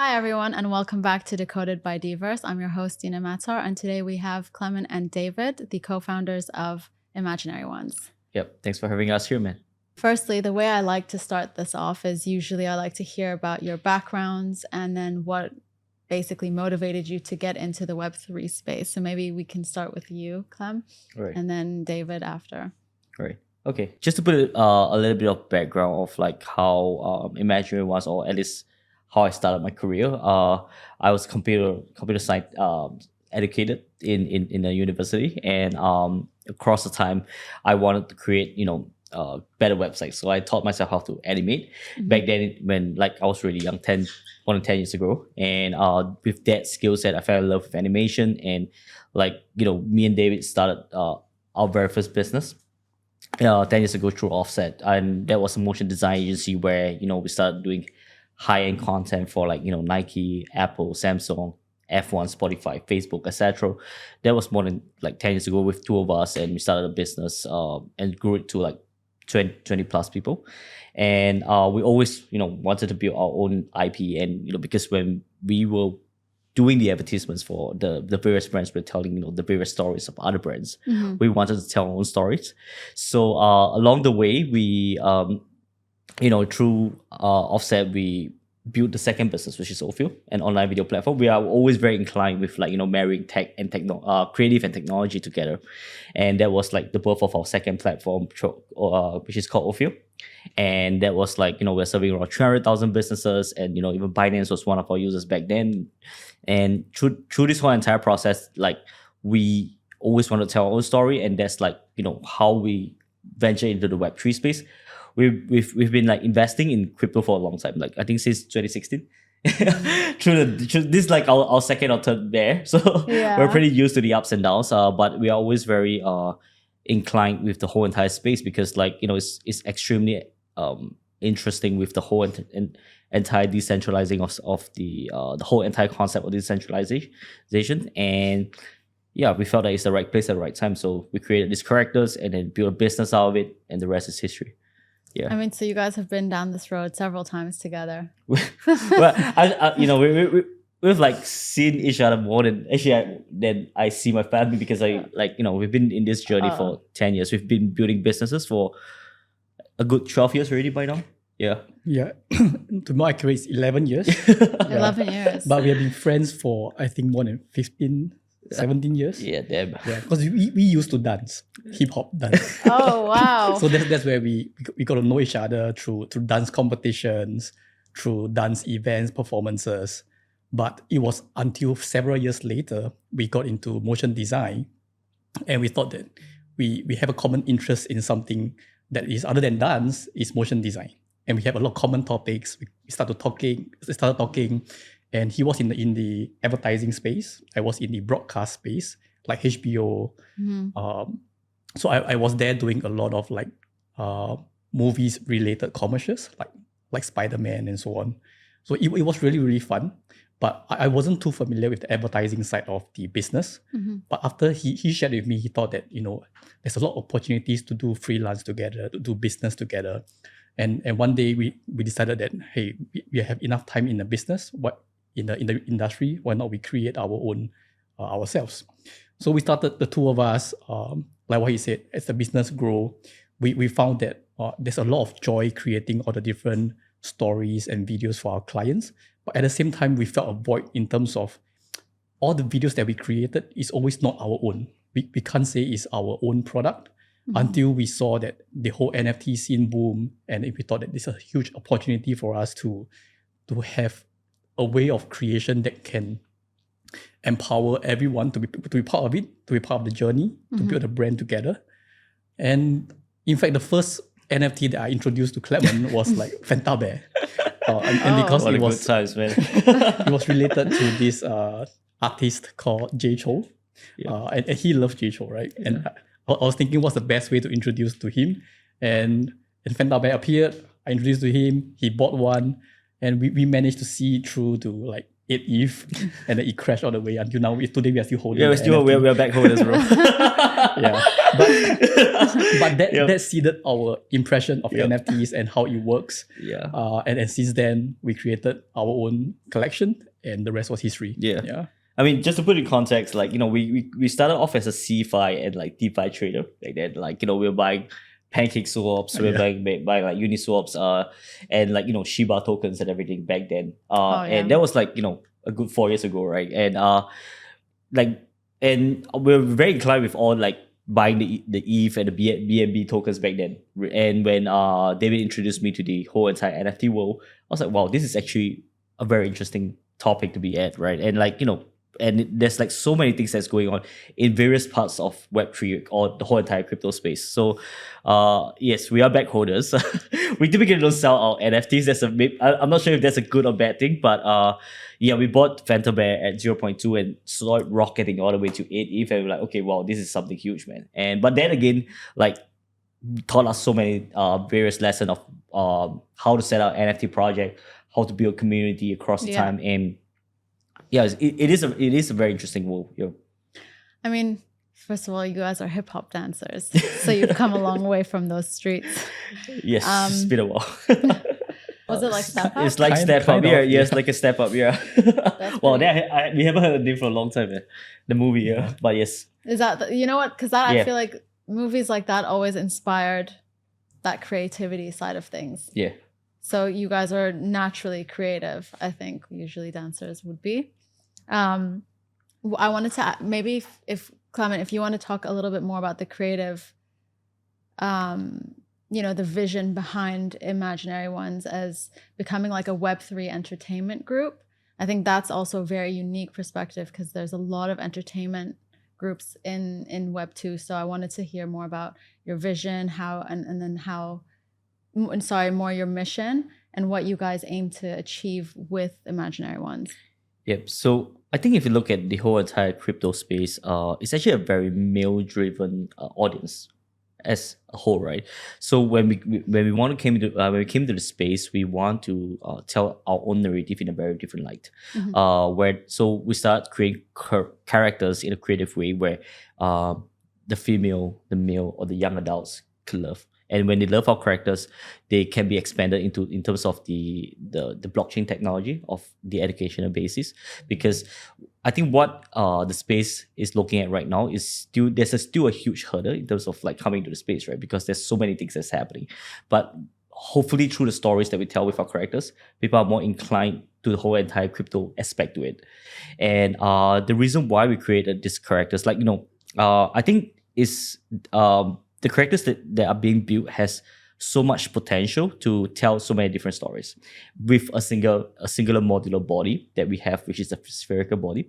Hi everyone and welcome back to Decoded by Diverse. I'm your host Dina Matar and today we have Clement and David, the co-founders of Imaginary Ones. Yep, thanks for having us here, man. Firstly, the way I like to start this off is usually I like to hear about your backgrounds and then what basically motivated you to get into the Web3 space. So maybe we can start with you, Clem, Right. and then David after. Right. Okay. Just to put a little bit of background of like how Imaginary was, or at least how I started my career. I was computer science educated in a university, and across the time, I wanted to create better websites. So I taught myself how to animate back then when like I was really young, more than 10 years ago. And with that skill set, I fell in love with animation. And me and David started our very first business 10 years ago through Offset. And that was a motion design agency where, we started doing high-end content for Nike, Apple, Samsung, F1, Spotify, Facebook, etc. That was more than 10 years ago with two of us, and we started a business and grew it to 20 plus people. And we always wanted to build our own IP, and because when we were doing the advertisements for the various brands, we're telling the various stories of other brands. We wanted to tell our own stories. So along the way, we through Offset, we built the second business, which is Ophio, an online video platform. We are always very inclined with marrying tech and creative and technology together, and that was the birth of our second platform, which is called Ophio. And that was we're serving around 300,000 businesses, and even Binance was one of our users back then. And through this whole entire process, we always want to tell our own story, and that's how we venture into the Web3 space. We've been investing in crypto for a long time, I think since 2016. This is our second or third bear, so Yeah. we're pretty used to the ups and downs. But we are always very inclined with the whole entire space because it's extremely interesting with the whole entire decentralizing of the whole entire concept of decentralization. And yeah, we felt that it's the right place at the right time, so we created these characters and then built a business out of it, and the rest is history. Yeah. I mean, so you guys have been down this road several times together. Well, we've seen each other more than I see my family, because we've been in this journey for 10 years. We've been building businesses for a good 12 years already by now. Yeah. Yeah. To be more accurate, it's 11 years. 11 years. But we have been friends for, I think, more than 15, 17 years. Yeah, damn. Yeah, because we used to dance, hip-hop dance. Oh, wow. So that's where we got to know each other through dance competitions, through dance events, performances. But it was until several years later, we got into motion design, and we thought that we have a common interest in something that is other than dance, is motion design. And we have a lot of common topics. We started talking, and he was in the advertising space. I was in the broadcast space, like HBO. So I was there doing a lot of movies related commercials, like Spider-Man and so on. So it was really, really fun. But I wasn't too familiar with the advertising side of the business. But after he shared with me, he thought that there's a lot of opportunities to do freelance together, to do business together. And one day we decided that, hey, we have enough time in the business. In the industry, why not we create our own ourselves? So we started, the two of us, like what he said, as the business grew, we found that there's a lot of joy creating all the different stories and videos for our clients. But at the same time, we felt a void in terms of all the videos that we created is always not our own. We can't say it's our own product until we saw that the whole NFT scene boom, and we thought that this is a huge opportunity for us to have a way of creation that can empower everyone to be part of it, to be part of the journey, to build a brand together. And in fact, the first NFT that I introduced to Clement was Fanta Bear. And because What it a was good times, man. it was related to this artist called J Cho. And he loves J Cho, right? Yeah. And I was thinking what's the best way to introduce to him. And Fanta Bear appeared, I introduced to him, he bought one. And we managed to see through to 8 ETH, and then it crashed all the way until now. Today we are still holding. Yeah, the NFT. we're back holders, bro. Yeah, but that Yep. that seeded our impression of Yep. NFTs and how it works. Yeah. And since then we created our own collection, and the rest was history. Yeah. I mean, just to put it in context, like, we started off as a CFI and like DeFi trader. Like that, like, we were buying pancake swaps, we were buying like Uniswaps, and like, Shiba tokens and everything back then. And that was like, a good 4 years ago, right? And and we're very inclined with all like buying the ETH and the BNB tokens back then. And when David introduced me to the whole entire NFT world, I was like, wow, this is actually a very interesting topic to be at, right? And like, and there's like so many things that's going on in various parts of Web3 or the whole entire crypto space. So yes, we are back holders. We typically don't sell our NFTs. I'm not sure if that's a good or bad thing, but yeah, we bought Phantom Bear at 0.2 and saw it rocketing all the way to 8 ETH, and we're like, okay, wow, this is something huge, man. But then again, like, taught us so many various lessons of how to set up NFT project, how to build community across the time, and yeah, it is a very interesting move. Yeah. I mean, first of all, you guys are hip hop dancers, so you've come a long way from those streets. Yes, it's been a while. Was it like Step Up? It's like Step Up, yeah. Yes, like a Step Up, yeah. Well, we haven't heard the name for a long time, man. The movie, yeah. But yes. Is that, you know what? Because I feel like movies like that always inspired that creativity side of things. Yeah. So you guys are naturally creative, I think usually dancers would be. I wanted to maybe if Clement, if you want to talk a little bit more about the creative, the vision behind Imaginary Ones as becoming like a Web3 entertainment group. I think that's also a very unique perspective because there's a lot of entertainment groups in Web2. So I wanted to hear more about your vision, more your mission and what you guys aim to achieve with Imaginary Ones. Yep. So I think if you look at the whole entire crypto space, it's actually a very male-driven audience as a whole, right? So when we came to the space, we want to tell our own narrative in a very different light. So we start creating characters in a creative way where the female, the male, or the young adults can love. And when they love our characters, they can be expanded in terms of the blockchain technology of the educational basis. Because I think what the space is looking at right now is there's still a huge hurdle in terms of like coming to the space, right? Because there's so many things that's happening. But hopefully through the stories that we tell with our characters, people are more inclined to the whole entire crypto aspect to it. And the reason why we created these characters, like, I think is the characters that are being built has so much potential to tell so many different stories with a singular modular body that we have, which is a spherical body.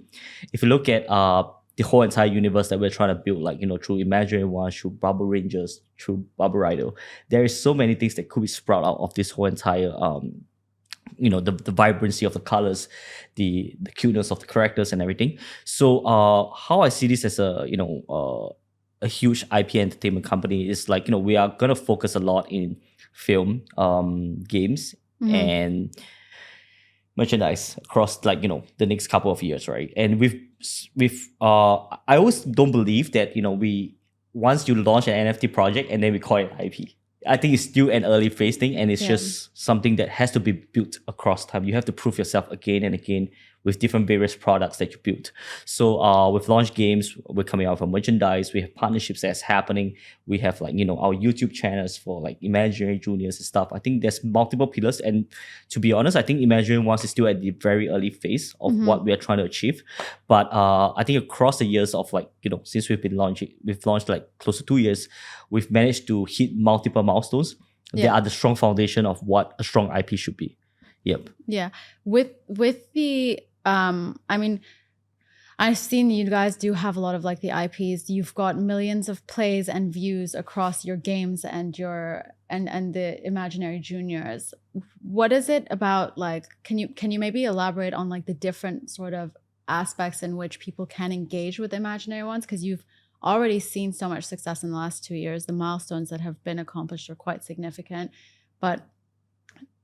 If you look at the whole entire universe that we're trying to build, like, through Imaginary Ones, through Bubble Rangers, through Bubble Rider, there is so many things that could be sprout out of this whole entire the vibrancy of the colors, the cuteness of the characters and everything. So how I see this as a huge IP entertainment company is like, we are going to focus a lot in film, games, and merchandise across like, the next couple of years, right? And I always don't believe that, once you launch an NFT project and then we call it IP. I think it's still an early phase thing, and it's just something that has to be built across time. You have to prove yourself again and again with different various products that you built. So with launch games, we're coming out from merchandise. We have partnerships that's happening. We have like, our YouTube channels for like Imaginary Juniors and stuff. I think there's multiple pillars. And to be honest, I think Imaginary Ones is still at the very early phase of what we are trying to achieve. But I think across the years of like, since we've launched like close to 2 years, we've managed to hit multiple milestones. They are the strong foundation of what a strong IP should be. Yep. Yeah. With the I mean, I've seen you guys do have a lot of like the IPs. You've got millions of plays and views across your games and the Imaginary Juniors. What is it about, like, can you maybe elaborate on like the different sort of aspects in which people can engage with Imaginary Ones? Because you've already seen so much success in the last 2 years. The milestones that have been accomplished are quite significant. But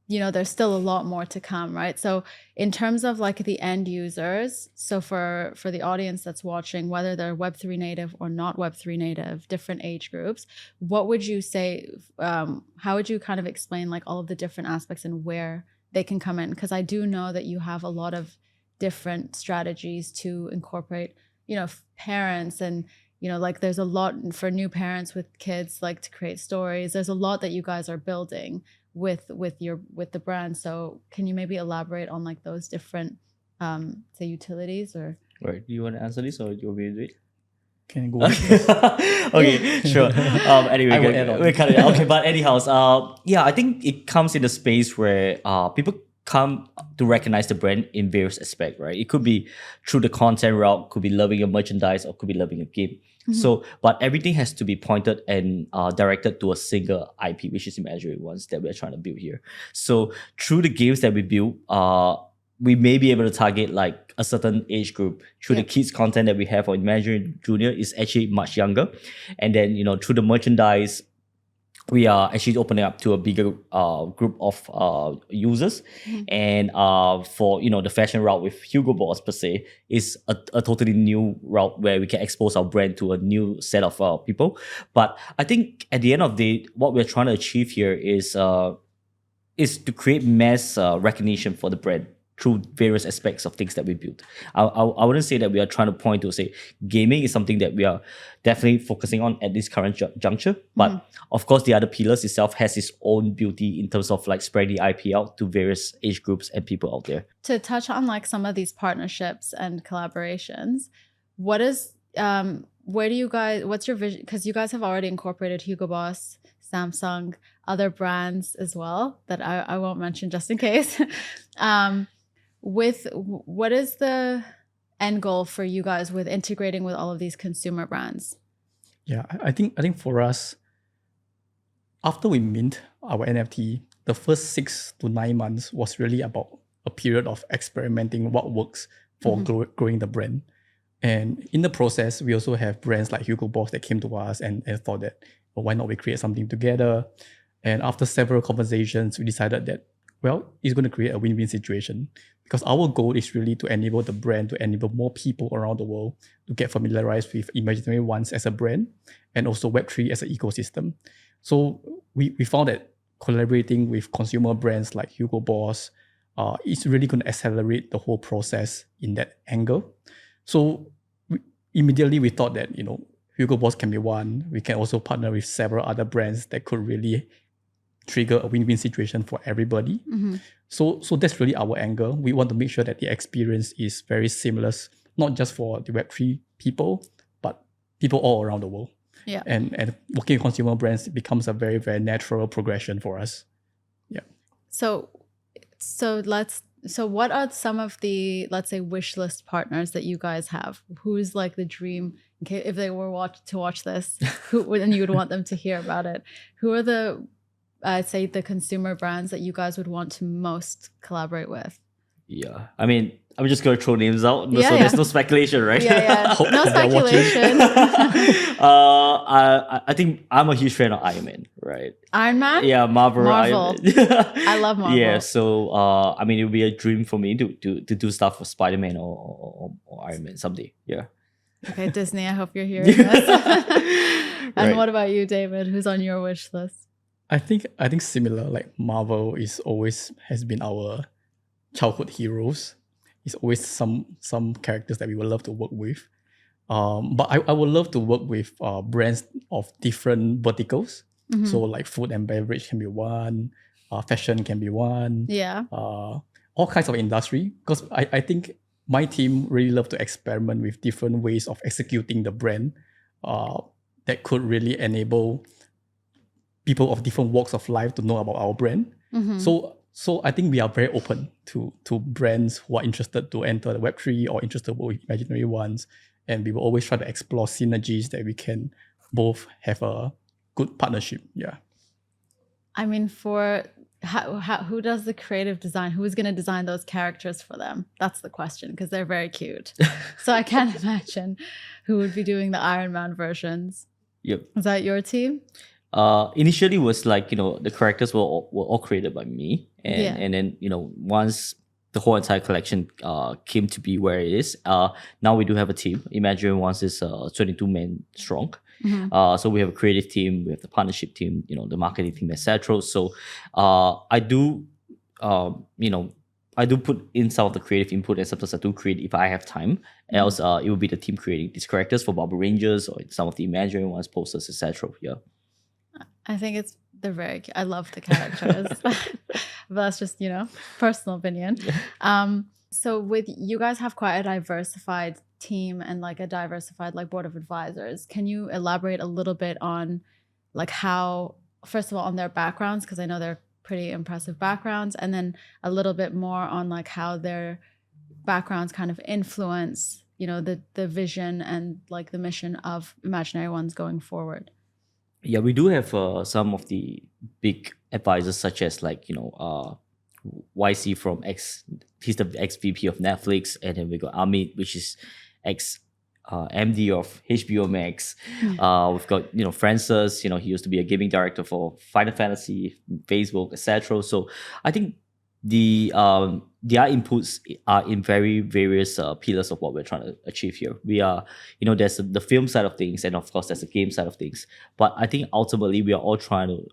there's still a lot more to come, right? So in terms of like the end users, so for the audience that's watching, whether they're Web3 native or not Web3 native, different age groups, what would you say, how would you kind of explain like all of the different aspects and where they can come in? Because I do know that you have a lot of different strategies to incorporate, parents and, like there's a lot for new parents with kids, like to create stories. There's a lot that you guys are building with the brand. So can you maybe elaborate on like those different say utilities or? Right. Do you want to answer this or you want me to do it? Can you go on? Okay, sure. Anyway, I will add on. we cut it. Okay, but anyhow, yeah, I think it comes in a space where people come to recognize the brand in various aspects, right? It could be through the content route, could be loving your merchandise, or could be loving a game. So, but everything has to be pointed and directed to a single IP, which is imaginary ones that we're trying to build here. So, through the games that we build, we may be able to target like a certain age group through the kids content that we have for Imaginary Junior is actually much younger. And then, through the merchandise, we are actually opening up to a bigger group of users. And for, the fashion route with Hugo Boss per se is a totally new route where we can expose our brand to a new set of people. But I think at the end of the day, what we're trying to achieve here is to create mass recognition for the brand through various aspects of things that we build. I wouldn't say that we are trying to point to say gaming is something that we are definitely focusing on at this current juncture. But of course, the other pillars itself has its own beauty in terms of like spreading the IP out to various age groups and people out there. To touch on like some of these partnerships and collaborations, what is where do you guys? What's your vision? Because you guys have already incorporated Hugo Boss, Samsung, other brands as well that I won't mention just in case. With what is the end goal for you guys with integrating with all of these consumer brands? Yeah, I think for us, after we mint our NFT, the first 6 to 9 months was really about a period of experimenting what works for growing the brand. And in the process, we also have brands like Hugo Boss that came to us and thought that, well, why not we create something together? And after several conversations, we decided that, well, it's going to create a win-win situation because our goal is really to enable the brand, to enable more people around the world to get familiarized with Imaginary Ones as a brand and also Web3 as an ecosystem. So we found that collaborating with consumer brands like Hugo Boss is really going to accelerate the whole process in that angle. So immediately we thought that, Hugo Boss can be one. We can also partner with several other brands that could really trigger a win-win situation for everybody. So that's really our angle. We want to make sure that the experience is very seamless, not just for the Web3 people, but people all around the world. Yeah. And working with consumer brands becomes a very, very natural progression for us. Yeah. So what are some of the, let's say, wish list partners that you guys have? Who's like the dream, if they were to watch this, and you would want them to hear about it? Who are the, I'd say, the consumer brands that you guys would want to most collaborate with? Yeah, I mean, I'm just going to throw names out. Yeah, so there's no speculation, right? Yeah. No speculation. I think I'm a huge fan of Iron Man, right? Iron Man? Yeah, Marvel. Marvel. Iron Man. I love Marvel. Yeah, so I mean, it would be a dream for me to do stuff for Spider-Man or Iron Man someday. Yeah. Okay, Disney, I hope you're hearing this. And Right. what about you, David? Who's on your wish list? I think similar, like Marvel has been our childhood heroes. It's always some characters that we would love to work with. But I would love to work with brands of different verticals. So like food and beverage can be one, fashion can be one. Yeah. All kinds of industry. Because I think my team really love to experiment with different ways of executing the brand that could really enable people of different walks of life to know about our brand. So I think we are very open to brands who are interested to enter the Web3 or interested with Imaginary Ones. And we will always try to explore synergies that we can both have a good partnership. Yeah. I mean, for who does the creative design? Who is going to design those characters for them? That's the question, because they're very cute. So I can't imagine who would be doing the Iron Man versions. Yep. Is that your team? Initially was like, the characters were all created by me, and then once the whole entire collection came to be where it is, now we do have a team. Imaginary Ones is 22 men strong. So we have a creative team, we have the partnership team, the marketing team, etc. So I do I do put in some of the creative input, and sometimes I do create if I have time. Else, it will be the team creating these characters for Barber Rangers or some of the Imaginary Ones posters, etc. Yeah. I think they're very cute. I love the characters. But that's just, personal opinion. So with you guys have quite a diversified team and like a diversified like board of advisors. Can you elaborate a little bit on like how, first of all, on their backgrounds, because I know they're pretty impressive backgrounds, and then a little bit more on like how their backgrounds kind of influence, the vision and like the mission of Imaginary Ones going forward? Yeah, we do have some of the big advisors, such as like YC from he's the ex VP of Netflix, and then we got Amit, which is ex MD of HBO Max. We've got Francis, he used to be a gaming director for Final Fantasy, Facebook, etc. So I think their inputs are in very various pillars of what we're trying to achieve here. We are, there's the film side of things, and of course there's the game side of things. But I think ultimately we are all trying to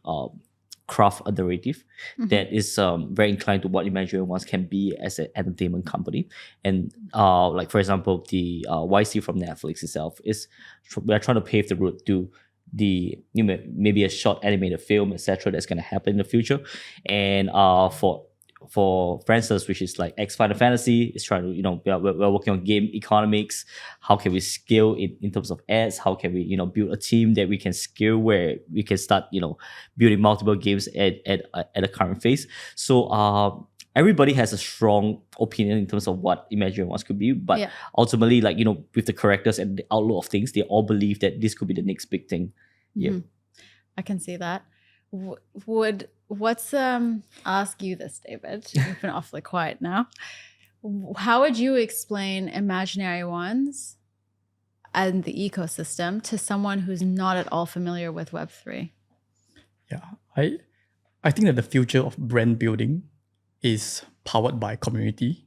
craft a narrative that is very inclined to what Imaginary Ones can be as an entertainment company. And like for example, the YC from Netflix itself is we're trying to pave the route to the maybe a short animated film, etc. that's going to happen in the future. And for Francis, which is like ex Final Fantasy, is trying to we're working on game economics. How can we scale in terms of ads? How can we build a team that we can scale where we can start building multiple games at a current phase. So everybody has a strong opinion in terms of what Imaginary Ones could be, but ultimately, like with the characters and the outlook of things, they all believe that this could be the next big thing. Yeah, I can see that. I'll ask you this, David. You've been awfully quiet now. How would you explain Imaginary Ones and the ecosystem to someone who's not at all familiar with Web3? Yeah, I think that the future of brand building is powered by community.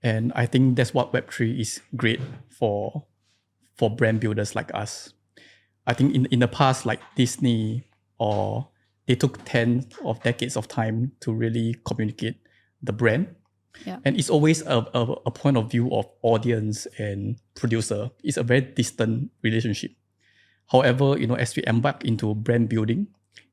And I think that's what Web3 is great for brand builders like us. I think in the past, like Disney, or they took tens of decades of time to really communicate the brand. Yeah. And it's always a point of view of audience and producer. It's a very distant relationship. However, as we embark into brand building,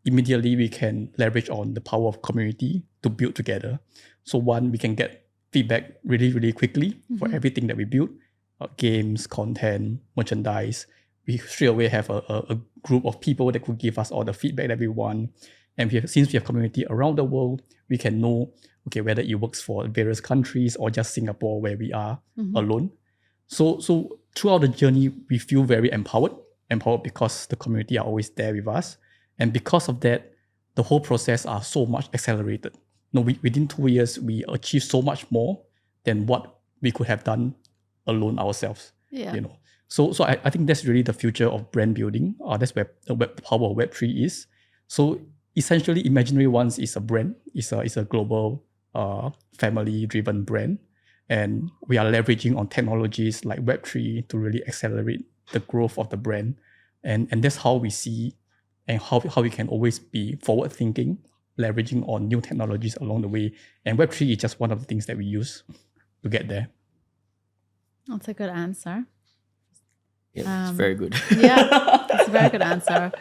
immediately we can leverage on the power of community to build together. So one, we can get feedback really, really quickly for everything that we build, games, content, merchandise. We straight away have a group of people that could give us all the feedback that we want. And since we have community around the world, we can know, okay, whether it works for various countries or just Singapore where we are alone. So throughout the journey, we feel very empowered because the community are always there with us. And because of that, the whole process are so much accelerated. Within 2 years, we achieved so much more than what we could have done alone ourselves. Yeah. So I think that's really the future of brand building. That's where the power of Web3 is. So essentially, Imaginary Ones is a brand. It's a global family-driven brand. And we are leveraging on technologies like Web3 to really accelerate the growth of the brand. And that's how we see and how we can always be forward-thinking, leveraging on new technologies along the way. And Web3 is just one of the things that we use to get there. That's a good answer. Yeah, it's very good. Yeah, it's a very good answer.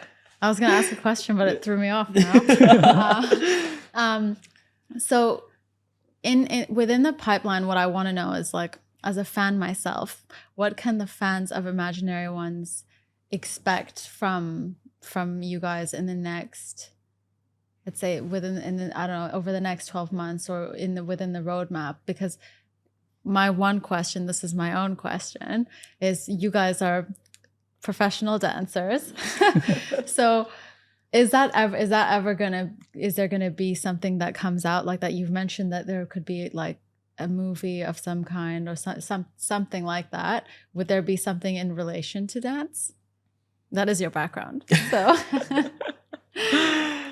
I was going to ask a question, but it threw me off now. So within the pipeline, what I want to know is, like, as a fan myself, what can the fans of Imaginary Ones expect from you guys in the next, let's say I don't know, over the next 12 months or within the roadmap? Because my one question, this is my own question, is you guys are professional dancers. So is there gonna be something that comes out like that? You've mentioned that there could be like a movie of some kind or something like that. Would there be something in relation to dance? That is your background. So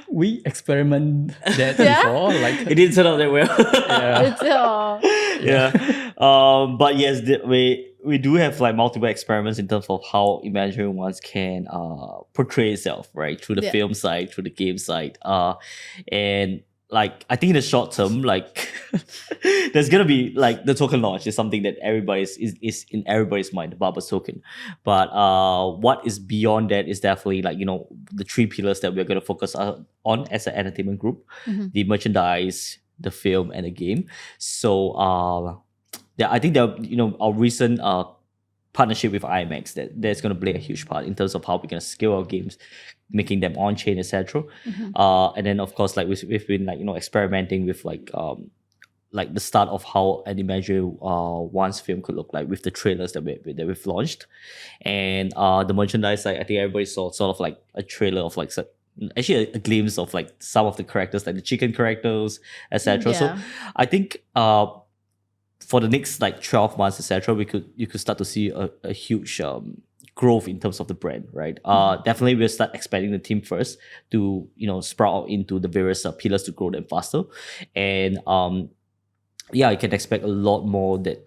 We experiment that Yeah? before, It like didn't turn out that well. It's all. Yeah. But yes, we do have like multiple experiments in terms of how imaginary ones can portray itself, right? Through the Yeah. film side, through the game side. And like I think in the short term, like there's gonna be like the token launch is something that everybody's is in everybody's mind, the Bubble token. But what is beyond that is definitely like, the three pillars that we're gonna focus on as an entertainment group: Mhm. the merchandise, the film, and the game. So I think that our recent partnership with IMAX, that's going to play a huge part in terms of how we're going to scale our games, making them on chain, etc. Mhm. And then of course, like we've been like experimenting with like the start of how an imaginary one's film could look like with the trailers that we've launched, and the merchandise. Like I think everybody saw sort of like a trailer of like actually a glimpse of like some of the characters, like the chicken characters, etc. So Yeah. I think for the next like 12 months, etc., you could start to see a huge growth in terms of the brand, right? Definitely we'll start expanding the team first to sprout out into the various pillars to grow them faster, and yeah, you can expect a lot more that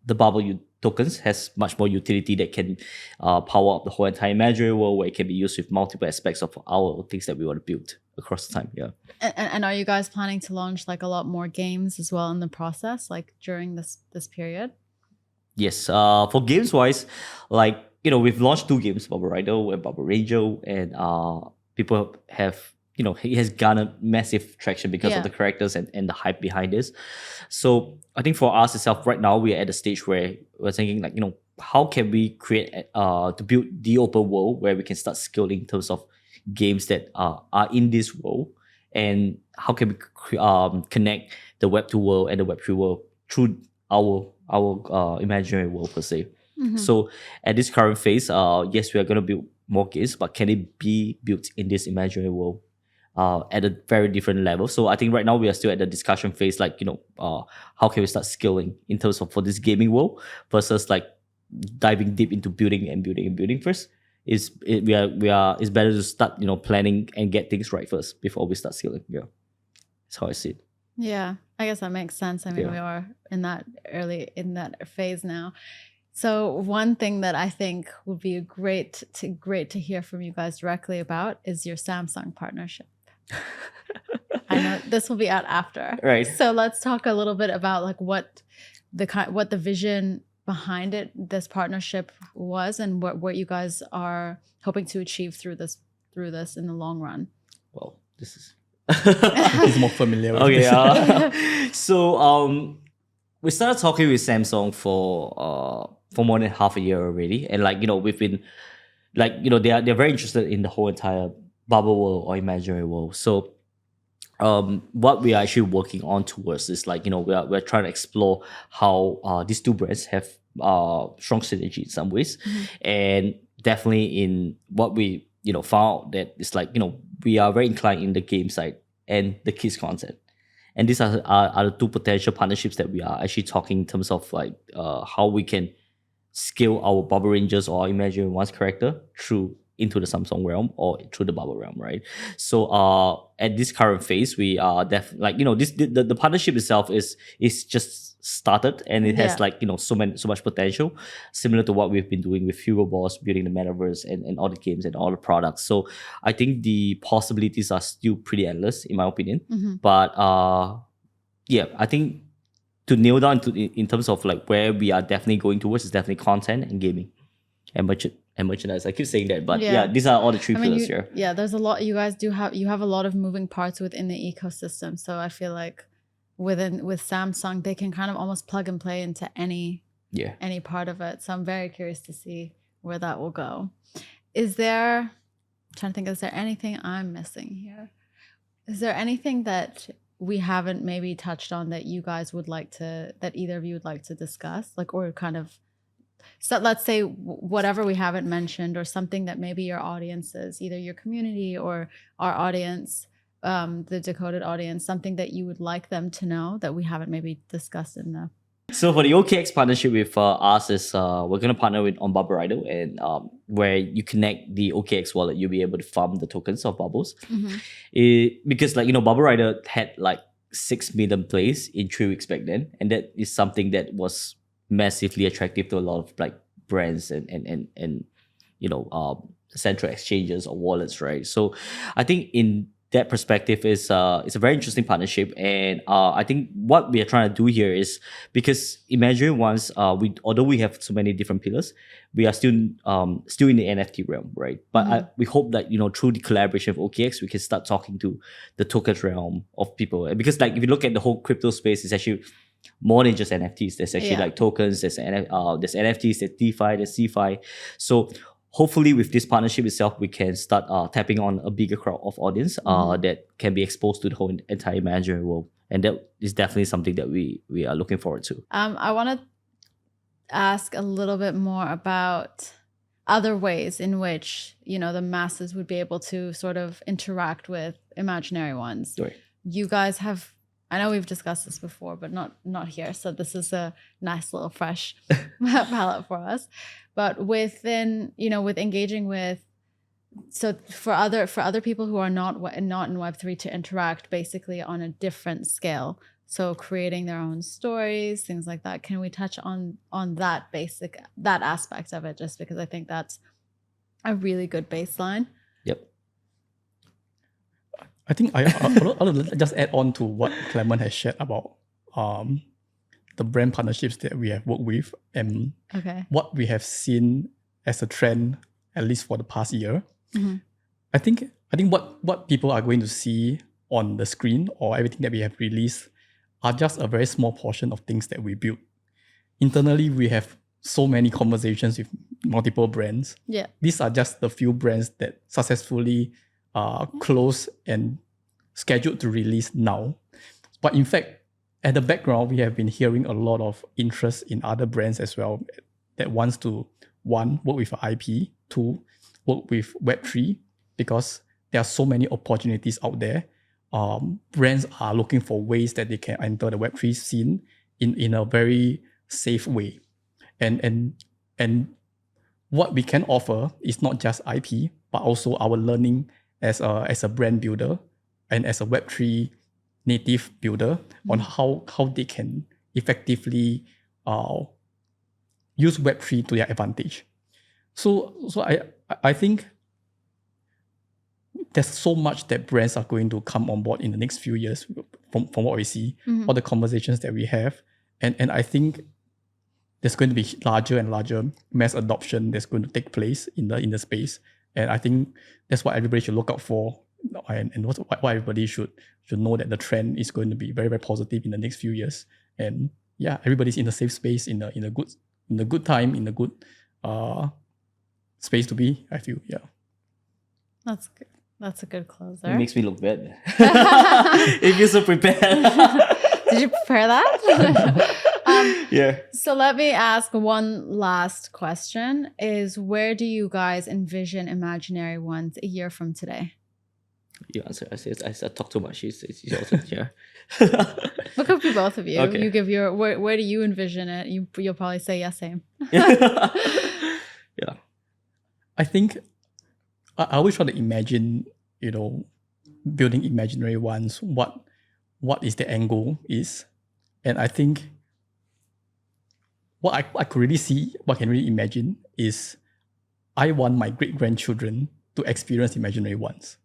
the bubble tokens has much more utility that can power up the whole entire imaginary world, where it can be used with multiple aspects of our things that we want to build across the time. Yeah. And are you guys planning to launch like a lot more games as well in the process, like during this period? Yes. For games wise, like we've launched 2 games, Bubble Rider and Bubble Ranger, and people have it has garnered massive traction because Yeah. of the characters and the hype behind this. So I think for us itself, right now we are at a stage where we're thinking like how can we create to build the open world where we can start scaling in terms of games that are in this world, and how can we connect the Web2 world and the Web3 world through our imaginary world per se. Mhm. So at this current phase, yes, we are going to build more games, but can it be built in this imaginary world at a very different level? So I think right now we are still at the discussion phase, like how can we start scaling in terms of for this gaming world versus like diving deep into building and building and building first. It's better to start planning and get things right first before we start scaling. Yeah, that's how I see it. Yeah, I guess that makes sense. I mean, Yeah. we are in that phase now. So one thing that I think would be great to hear from you guys directly about is your Samsung partnership. I know this will be out after. Right. So let's talk a little bit about like what the vision behind it, this partnership was, and what you guys are hoping to achieve through this in the long run. Well, this is he's more familiar with okay. this. So we started talking with Samsung for more than half a year already, and like we've been like they're very interested in the whole entire bubble world or imaginary world. So what we are actually working on towards is like we're trying to explore how these 2 brands have strong synergy in some ways, and definitely in what we found that it's like we are very inclined in the game side and the kids content, and these are the 2 potential partnerships that we are actually talking in terms of like how we can scale our Bubble Rangers or Imaginary One's character through into the Samsung realm or through the Bubble realm, right? So at this current phase, we are like this the partnership itself is just started, and it has Yeah. like so much potential, similar to what we've been doing with Hugo Boss, building the metaverse and all the games and all the products. So I think the possibilities are still pretty endless in my opinion. Mhm. But yeah, I think to nail down in terms of like where we are definitely going towards is definitely content and gaming and merchandise. I keep saying that, but yeah, these are all the 3 I mean, pillars here. yeah, there's a lot. You guys have a lot of moving parts within the ecosystem. So I feel like with Samsung, they can kind of almost plug and play into any part of it. So I'm very curious to see where that will go. Is there anything I'm missing here? Is there anything that we haven't maybe touched on that you guys would like to, that either of you would like to discuss, like, or kind of, so let's say whatever we haven't mentioned, or something that maybe your audiences, either your community or our audience, the Decoded audience, something that you would like them to know that we haven't maybe discussed in the So for the OKX partnership with us is we're gonna partner with on Bubble Rider, and where you connect the OKX wallet, you'll be able to farm the tokens of Bubbles. Because like Bubble Rider had like 6 million plays in 3 weeks back then, and that is something that was massively attractive to a lot of like brands and central exchanges or wallets, right? So I think in that perspective is it's a very interesting partnership, and I think what we are trying to do here is, because Imaginary Ones, although we have so many different pillars, we are still in the NFT realm, right? But we hope that through the collaboration of OKX, we can start talking to the tokens realm of people, because like if you look at the whole crypto space, it's actually more than just NFTs. There's actually like tokens, there's NFTs, there's DeFi, there's CeFi. So hopefully with this partnership itself, we can start tapping on a bigger crowd of audience that can be exposed to the whole entire imaginary world. And that is definitely something that we are looking forward to. I want to ask a little bit more about other ways in which, the masses would be able to sort of interact with Imaginary Ones. Right. You guys have, I know we've discussed this before, but not here. So this is a nice little fresh palette for us. But within, with engaging with, so for other people who are not in Web3 to interact basically on a different scale. So creating their own stories, things like that. Can we touch on that aspect of it? Just because I think that's a really good baseline. Yep. I think I'll just add on to what Clement has shared about the brand partnerships that we have worked with, and what we have seen as a trend, at least for the past year. I think what people are going to see on the screen or everything that we have released are just a very small portion of things that we built. Internally, we have so many conversations with multiple brands. Yeah. These are just the few brands that successfully close and scheduled to release now. But in fact, at the background, we have been hearing a lot of interest in other brands as well that wants to, one, work with IP, two, work with Web3, because there are so many opportunities out there. Brands are looking for ways that they can enter the Web3 scene in a very safe way. And what we can offer is not just IP, but also our learning as a brand builder and as a Web3 native builder on how they can effectively use Web3 to their advantage. So I think there's so much that brands are going to come on board in the next few years from what we see, all the conversations that we have. And I think there's going to be larger and larger mass adoption that's going to take place in the space. And I think that's what everybody should look out for, and what everybody should know, that the trend is going to be very, very positive in the next few years. And yeah, everybody's in a safe space, in a good time, in a good space to be, I feel. Yeah. That's good. That's a good closer. It makes me look bad. If you're so prepared. Did you prepare that? Yeah. So let me ask one last question, is where do you guys envision Imaginary Ones a year from today? You answer. I talk too much. She's also here. It could be both of you. Okay. You give your, where do you envision it? You'll probably say, yeah, same. Yeah. I think I always try to imagine, building Imaginary Ones, what is the end goal is. And I think what I could really see, what I can really imagine is, I want my great-grandchildren to experience Imaginary Ones.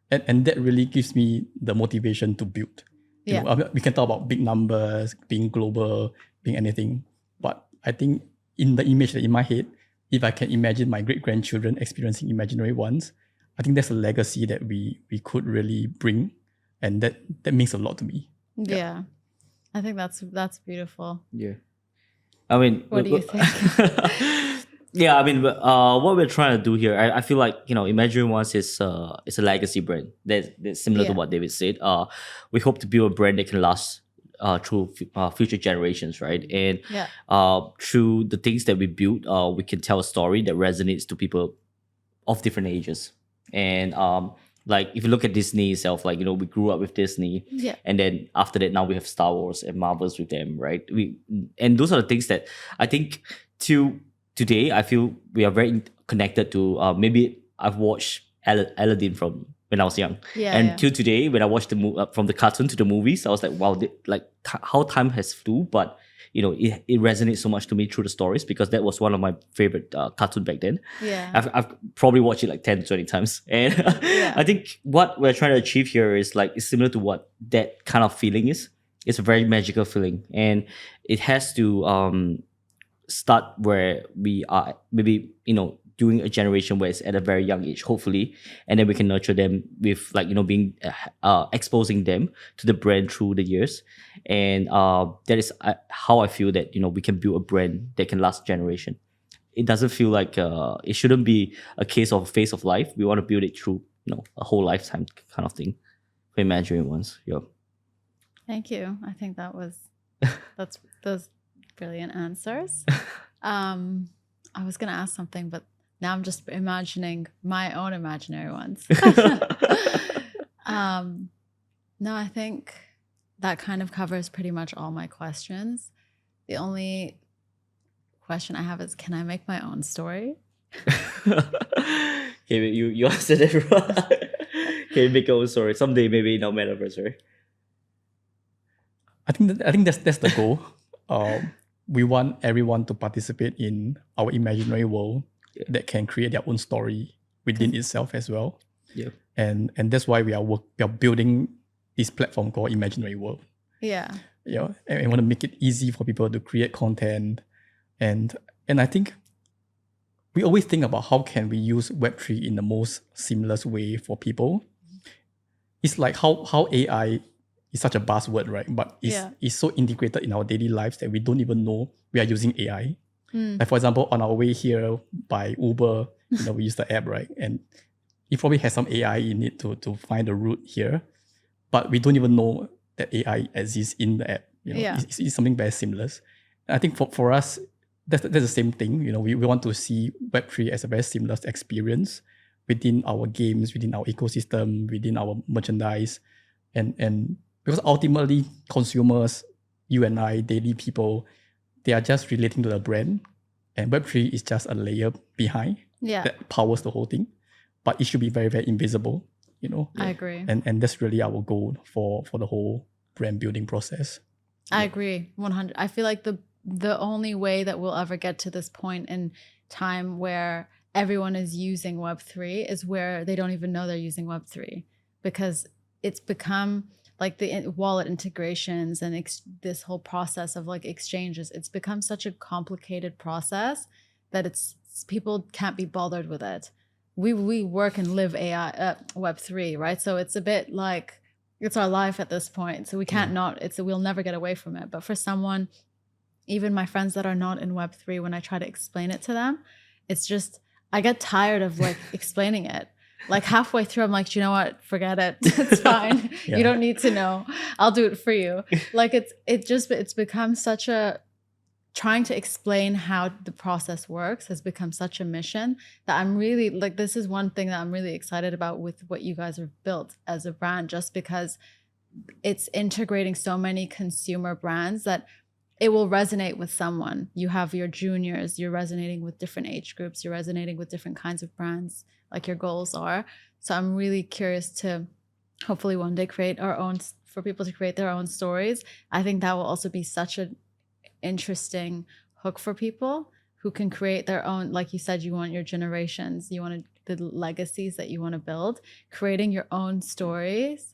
And that really gives me the motivation to build. You know, we can talk about big numbers, being global, being anything. But I think in the image that in my head, if I can imagine my great-grandchildren experiencing Imaginary Ones, I think that's a legacy that we could really bring. And that means a lot to me. Yeah. I think that's beautiful. Yeah. I mean, what do you think? Yeah, I mean, what we're trying to do here, I feel like, Imaginary Ones is a legacy brand that's similar to what David said. We hope to build a brand that can last through future generations, right? And through the things that we build, we can tell a story that resonates to people of different ages. And Like if you look at Disney itself, like we grew up with Disney, Yeah. and then after that now we have Star Wars and Marvels with them, right? And those are the things that I think till today I feel we are very connected to. Maybe I've watched Aladdin from when I was young, and Yeah. till today when I watched from the cartoon to the movies, I was like, wow, how time has flew, but it resonates so much to me through the stories because that was one of my favorite cartoon back then. Yeah. I've probably watched it like 10, 20 times. And I think what we're trying to achieve here is similar to what that kind of feeling is. It's a very magical feeling. And it has to start where we are, maybe, doing a generation where it's at a very young age, hopefully. And then we can nurture them with being exposing them to the brand through the years. And that is how I feel that, we can build a brand that can last a generation. It doesn't feel like it shouldn't be a case of a phase of life. We want to build it through, a whole lifetime kind of thing for imaginary ones. Yeah. Thank you. I think that's those brilliant answers. I was gonna ask something, but now I'm just imagining my own imaginary ones. No, I think that kind of covers pretty much all my questions. The only question I have is, can I make my own story? Okay, you answered it right. Okay, make your own story. Someday maybe in our metaverse, right? I think that's the goal. We want everyone to participate in our imaginary world that can create their own story within itself as well. Yeah. And that's why we are building this platform called Imaginary World. Yeah. And we want to make it easy for people to create content. And I think we always think about how can we use Web3 in the most seamless way for people. It's like how AI is such a buzzword, right? But it's so integrated in our daily lives that we don't even know we are using AI. Like for example, on our way here by Uber, we use the app, right? And it probably has some AI in it to find the route here, but we don't even know that AI exists in the app. It's something very seamless. And I think for us, that's the same thing. We want to see Web3 as a very seamless experience within our games, within our ecosystem, within our merchandise, and because ultimately consumers, you and I, daily people, they are just relating to the brand, and Web3 is just a layer behind that powers the whole thing. But it should be very, very invisible, I agree. And that's really our goal for the whole brand building process. I agree, 100. I feel like the only way that we'll ever get to this point in time where everyone is using Web3 is where they don't even know they're using Web3, because it's become like the wallet integrations and this whole process of exchanges. It's become such a complicated process that people can't be bothered with it. We work and live AI Web3, right? So it's a bit like it's our life at this point. So we can't we'll never get away from it. But for someone, even my friends that are not in Web3, when I try to explain it to them, it's just, I get tired of explaining it. Halfway through, I'm like, do you know what? Forget it. It's fine. You don't need to know. I'll do it for you. It's become such a, trying to explain how the process works has become such a mission that I'm really this is one thing that I'm really excited about with what you guys have built as a brand, just because it's integrating so many consumer brands that it will resonate with someone. You have your juniors, you're resonating with different age groups, you're resonating with different kinds of brands, like your goals are. So I'm really curious to hopefully one day for people to create their own stories. I think that will also be such an interesting hook for people who can create their own, like you said, you want your generations, you want the legacies that you want to build, creating your own stories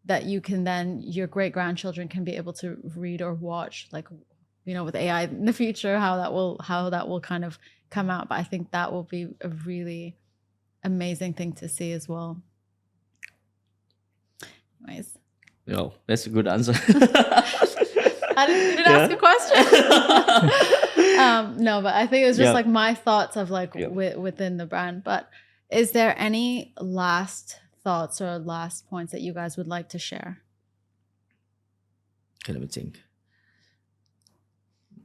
that you can then, your great grandchildren can be able to read or watch, with AI in the future, how that will kind of come out. But I think that will be a really amazing thing to see as well. Anyways. That's a good answer. I didn't ask a question. No, but I think it was just my thoughts of within the brand. But is there any last thoughts or last points that you guys would like to share? Okay, let me think.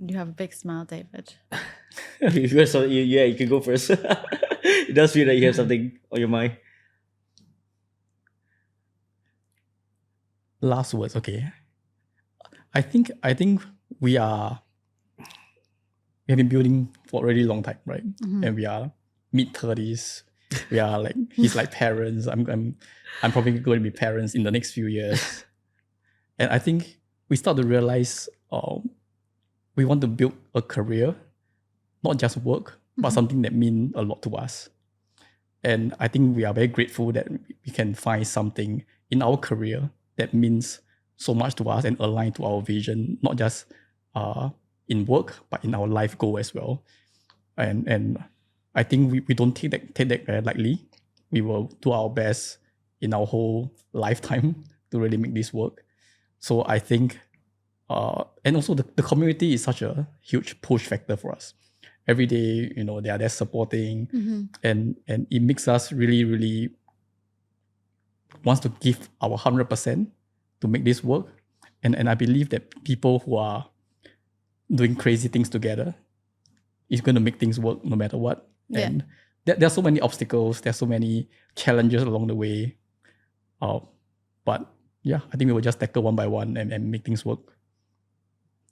You have a big smile, David. You can go first. It does feel like you have something on your mind. Last words, okay. I think we have been building for a really long time, right? And we are mid-30s. We are like, he's like parents. I'm probably going to be parents in the next few years. And I think we start to realize we want to build a career, not just work, but something that means a lot to us. And I think we are very grateful that we can find something in our career that means so much to us and align to our vision, not just in work, but in our life goal as well. And I think we don't take that very lightly. We will do our best in our whole lifetime to really make this work. So I think, and also the community is such a huge push factor for us. Every day, they are there supporting, and it makes us really, really wants to give our 100% to make this work. And I believe that people who are doing crazy things together is going to make things work no matter what. Yeah. And there are so many obstacles, there's so many challenges along the way. But yeah, I think we will just tackle one by one and make things work.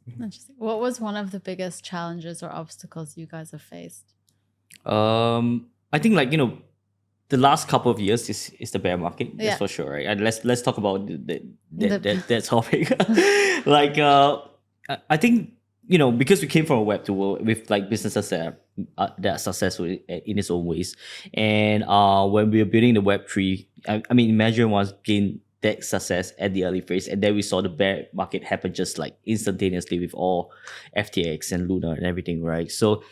Interesting. What was one of the biggest challenges or obstacles you guys have faced? I think the last couple of years is the bear market. That's for sure, right? And let's talk about that topic. I think because we came from a Web2 world with like businesses that are successful in its own ways, and when we were building the Web3, I mean, imagine once gained that success at the early phase, and then we saw the bear market happen just like instantaneously with all FTX and Luna and everything, right? So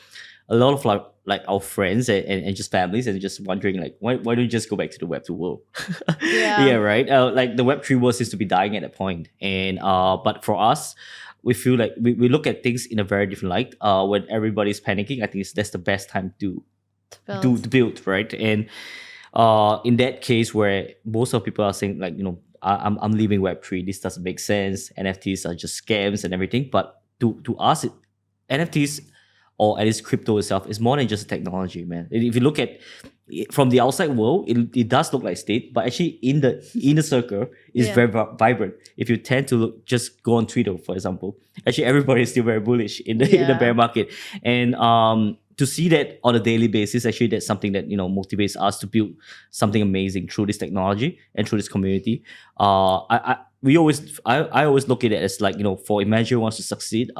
a lot of like our friends and just families and just wondering like why don't you just go back to the Web2 world? Yeah, right. Like the Web3 world seems to be dying at that point, and but for us, we feel like we look at things in a very different light. When everybody's panicking, I think that's the best time to build, right? And in that case where most of people are saying like, I'm leaving Web3, this doesn't make sense, NFTs are just scams and everything. But to us, NFTs, or at least crypto itself, is more than just a technology, man. If you look at it from the outside world, it does look like state, but actually in the inner circle is very vibrant. If you tend to just go on Twitter, for example, actually everybody is still very bullish in the bear market. And to see that on a daily basis, actually that's something that motivates us to build something amazing through this technology and through this community. I always look at it as like, for Imagine wants to succeed,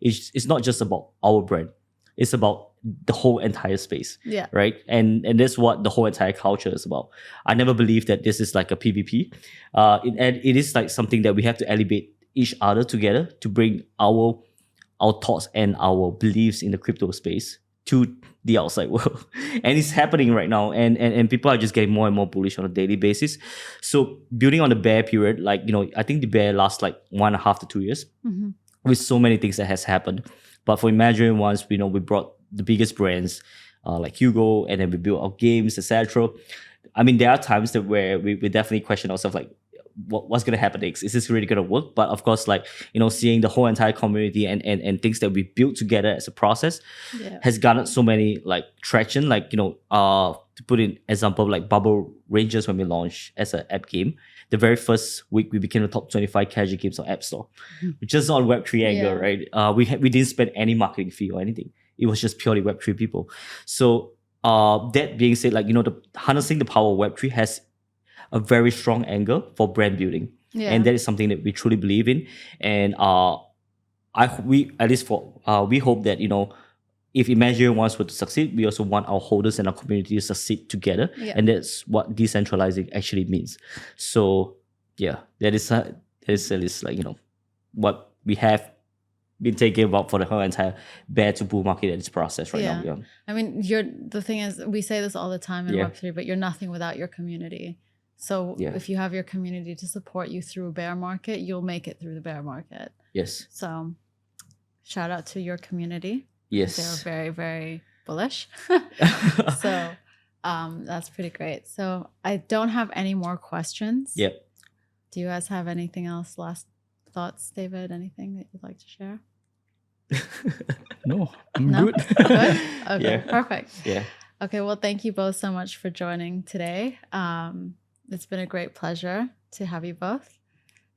it's not just about our brand, it's about the whole entire space, right? And that's what the whole entire culture is about. I never believed that this is like a PvP. It is like something that we have to elevate each other together to bring our thoughts and our beliefs in the crypto space to the outside world. And it's happening right now, and people are just getting more and more bullish on a daily basis. So building on the bear period, like I think the bear lasts like 1.5 to 2 years, with so many things that has happened. But for Imagine, once we brought the biggest brands like Hugo, and then we built our games, etc. I mean, there are times that where we definitely question ourselves like, what's going to happen next? Is this really going to work? But of course, like, seeing the whole entire community and things that we built together as a process has garnered so many like traction. Like, to put in example, like Bubble Rangers, when we launched as an app game, the very first week we became the top 25 casual games on App Store, just on Web3 angle, right? We didn't spend any marketing fee or anything. It was just purely Web3 people. So that being said, like, harnessing the power of Web3 has a very strong angle for brand building, and that is something that we truly believe in. And we hope that if Imagine wants to succeed, we also want our holders and our community to succeed together, and that's what decentralizing actually means. So that is at least like what we have been taking about for the whole entire bear to bull market in this process right now. Yeah. I mean, the thing is, we say this all the time in Web3, but you're nothing without your community. So if you have your community to support you through a bear market, you'll make it through the bear market. Yes. So shout out to your community. Yes. They're very, very bullish. So that's pretty great. So I don't have any more questions. Yep. Do you guys have anything else? Last thoughts, David? Anything that you'd like to share? No, I'm good. Good? Okay, Yeah. perfect. Yeah. Okay, well, thank you both so much for joining today. It's been a great pleasure to have you both.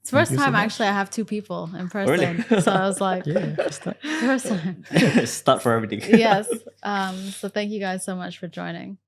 It's the first Thank you so time much. actually I have two people in Really? person. So I was like, Yeah, first time. first time. Start for everything. Yes. So thank you guys so much for joining.